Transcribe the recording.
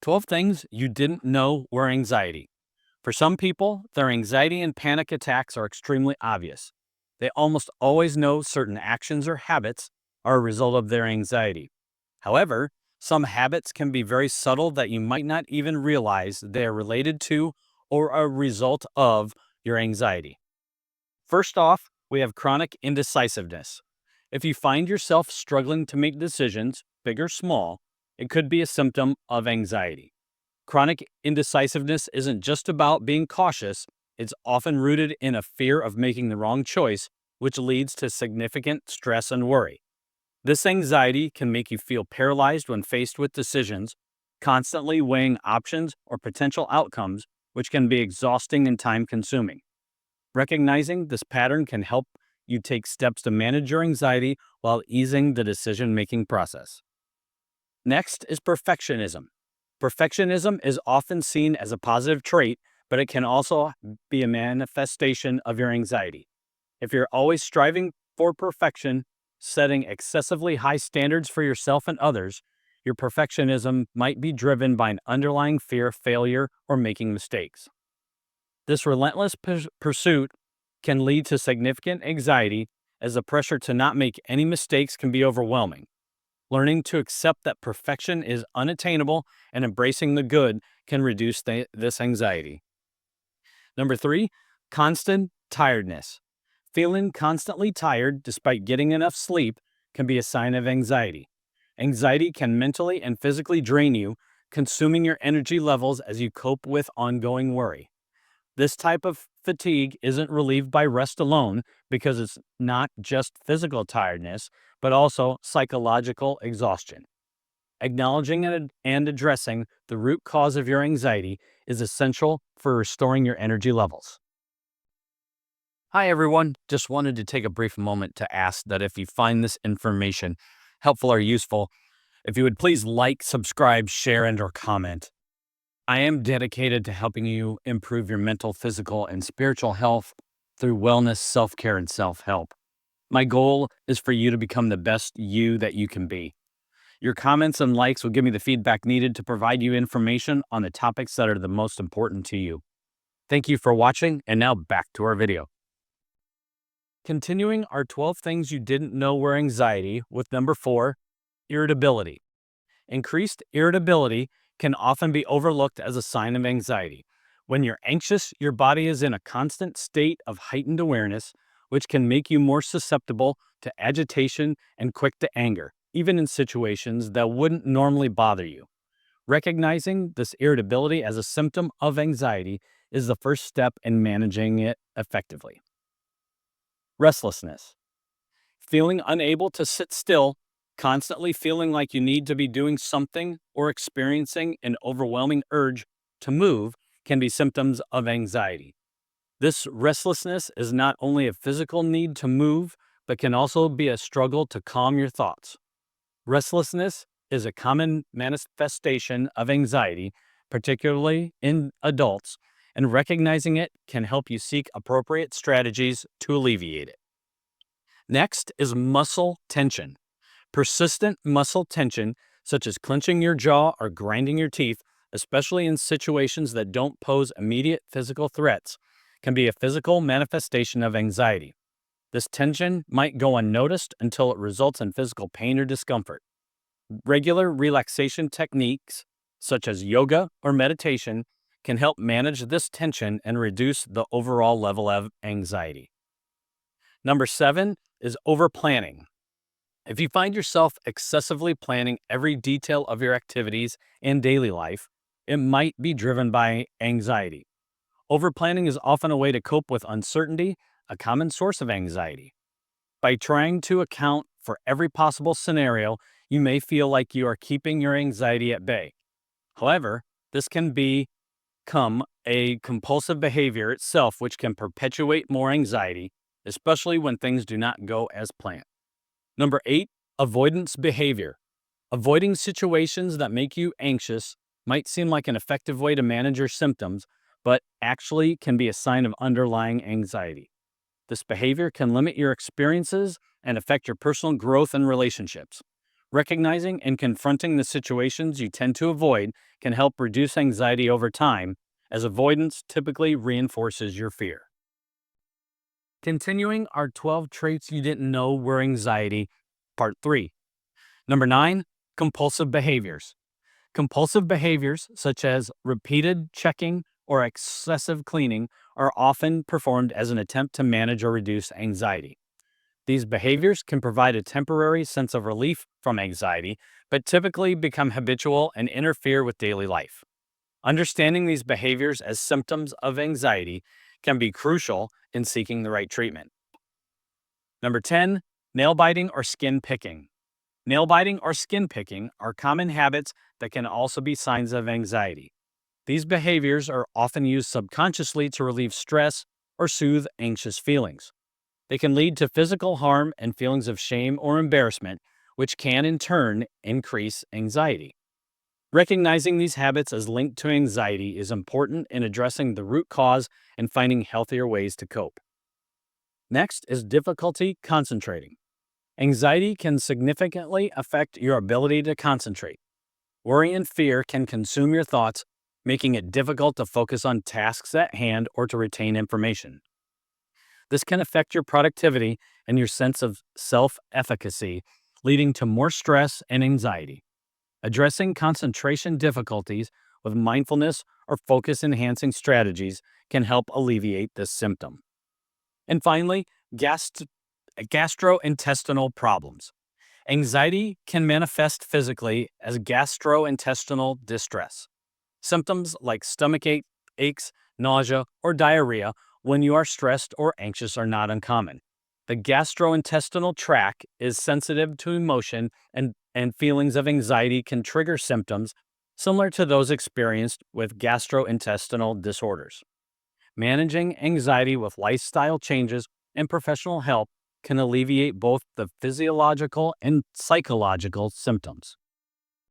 12 things you didn't know were anxiety. For some people, their anxiety and panic attacks are extremely obvious. They almost always know certain actions or habits are a result of their anxiety. However, some habits can be very subtle that you might not even realize they are related to or a result of your anxiety. First off, we have chronic indecisiveness. If you find yourself struggling to make decisions, big or small, it could be a symptom of anxiety. Chronic indecisiveness isn't just about being cautious, it's often rooted in a fear of making the wrong choice, which leads to significant stress and worry. This anxiety can make you feel paralyzed when faced with decisions, constantly weighing options or potential outcomes, which can be exhausting and time consuming. Recognizing this pattern can help you take steps to manage your anxiety while easing the decision making process. Next is perfectionism. Perfectionism is often seen as a positive trait, but it can also be a manifestation of your anxiety. If you're always striving for perfection, setting excessively high standards for yourself and others, your perfectionism might be driven by an underlying fear of failure or making mistakes. This relentless pursuit can lead to significant anxiety, as the pressure to not make any mistakes can be overwhelming. Learning to accept that perfection is unattainable and embracing the good can reduce this anxiety. Number 3, constant tiredness. Feeling constantly tired despite getting enough sleep can be a sign of anxiety. Anxiety can mentally and physically drain you, consuming your energy levels as you cope with ongoing worry. This type of fatigue isn't relieved by rest alone because it's not just physical tiredness, but also psychological exhaustion. Acknowledging and addressing the root cause of your anxiety is essential for restoring your energy levels. Hi, everyone. Just wanted to take a brief moment to ask that if you find this information helpful or useful, if you would please like, subscribe, share, and/or comment. I am dedicated to helping you improve your mental, physical, and spiritual health through wellness, self-care, and self-help. My goal is for you to become the best you that you can be. Your comments and likes will give me the feedback needed to provide you information on the topics that are the most important to you. Thank you for watching, and now back to our video. Continuing our 12 things you didn't know were anxiety with number 4, irritability. Increased irritability can often be overlooked as a sign of anxiety. When you're anxious, your body is in a constant state of heightened awareness, which can make you more susceptible to agitation and quick to anger, even in situations that wouldn't normally bother you. Recognizing this irritability as a symptom of anxiety is the first step in managing it effectively. Restlessness. Feeling unable to sit still, constantly feeling like you need to be doing something, or experiencing an overwhelming urge to move can be symptoms of anxiety. This restlessness is not only a physical need to move, but can also be a struggle to calm your thoughts. Restlessness is a common manifestation of anxiety, particularly in adults, and recognizing it can help you seek appropriate strategies to alleviate it. Next is muscle tension. Persistent muscle tension, such as clenching your jaw or grinding your teeth, especially in situations that don't pose immediate physical threats, can be a physical manifestation of anxiety. This tension might go unnoticed until it results in physical pain or discomfort. Regular relaxation techniques, such as yoga or meditation, can help manage this tension and reduce the overall level of anxiety. Number 7 is overplanning. If you find yourself excessively planning every detail of your activities and daily life, it might be driven by anxiety. Overplanning is often a way to cope with uncertainty, a common source of anxiety. By trying to account for every possible scenario, you may feel like you are keeping your anxiety at bay. However, this can become a compulsive behavior itself, which can perpetuate more anxiety, especially when things do not go as planned. Number 8, avoidance behavior. Avoiding situations that make you anxious might seem like an effective way to manage your symptoms, but actually can be a sign of underlying anxiety. This behavior can limit your experiences and affect your personal growth and relationships. Recognizing and confronting the situations you tend to avoid can help reduce anxiety over time, as avoidance typically reinforces your fear. Continuing our 12 traits you didn't know were anxiety, part 3. Number 9, compulsive behaviors. Compulsive behaviors, such as repeated checking or excessive cleaning, are often performed as an attempt to manage or reduce anxiety. These behaviors can provide a temporary sense of relief from anxiety, but typically become habitual and interfere with daily life. Understanding these behaviors as symptoms of anxiety can be crucial in seeking the right treatment. Number 10, nail biting or skin picking. Nail biting or skin picking are common habits that can also be signs of anxiety. These behaviors are often used subconsciously to relieve stress or soothe anxious feelings. They can lead to physical harm and feelings of shame or embarrassment, which can in turn increase anxiety. Recognizing these habits as linked to anxiety is important in addressing the root cause and finding healthier ways to cope. Next is difficulty concentrating. Anxiety can significantly affect your ability to concentrate. Worry and fear can consume your thoughts, making it difficult to focus on tasks at hand or to retain information. This can affect your productivity and your sense of self-efficacy, leading to more stress and anxiety. Addressing concentration difficulties with mindfulness or focus-enhancing strategies can help alleviate this symptom. And finally, gastrointestinal problems. Anxiety can manifest physically as gastrointestinal distress. Symptoms like aches, nausea, or diarrhea when you are stressed or anxious are not uncommon. The gastrointestinal tract is sensitive to emotion, and feelings of anxiety can trigger symptoms similar to those experienced with gastrointestinal disorders. Managing anxiety with lifestyle changes and professional help can alleviate both the physiological and psychological symptoms.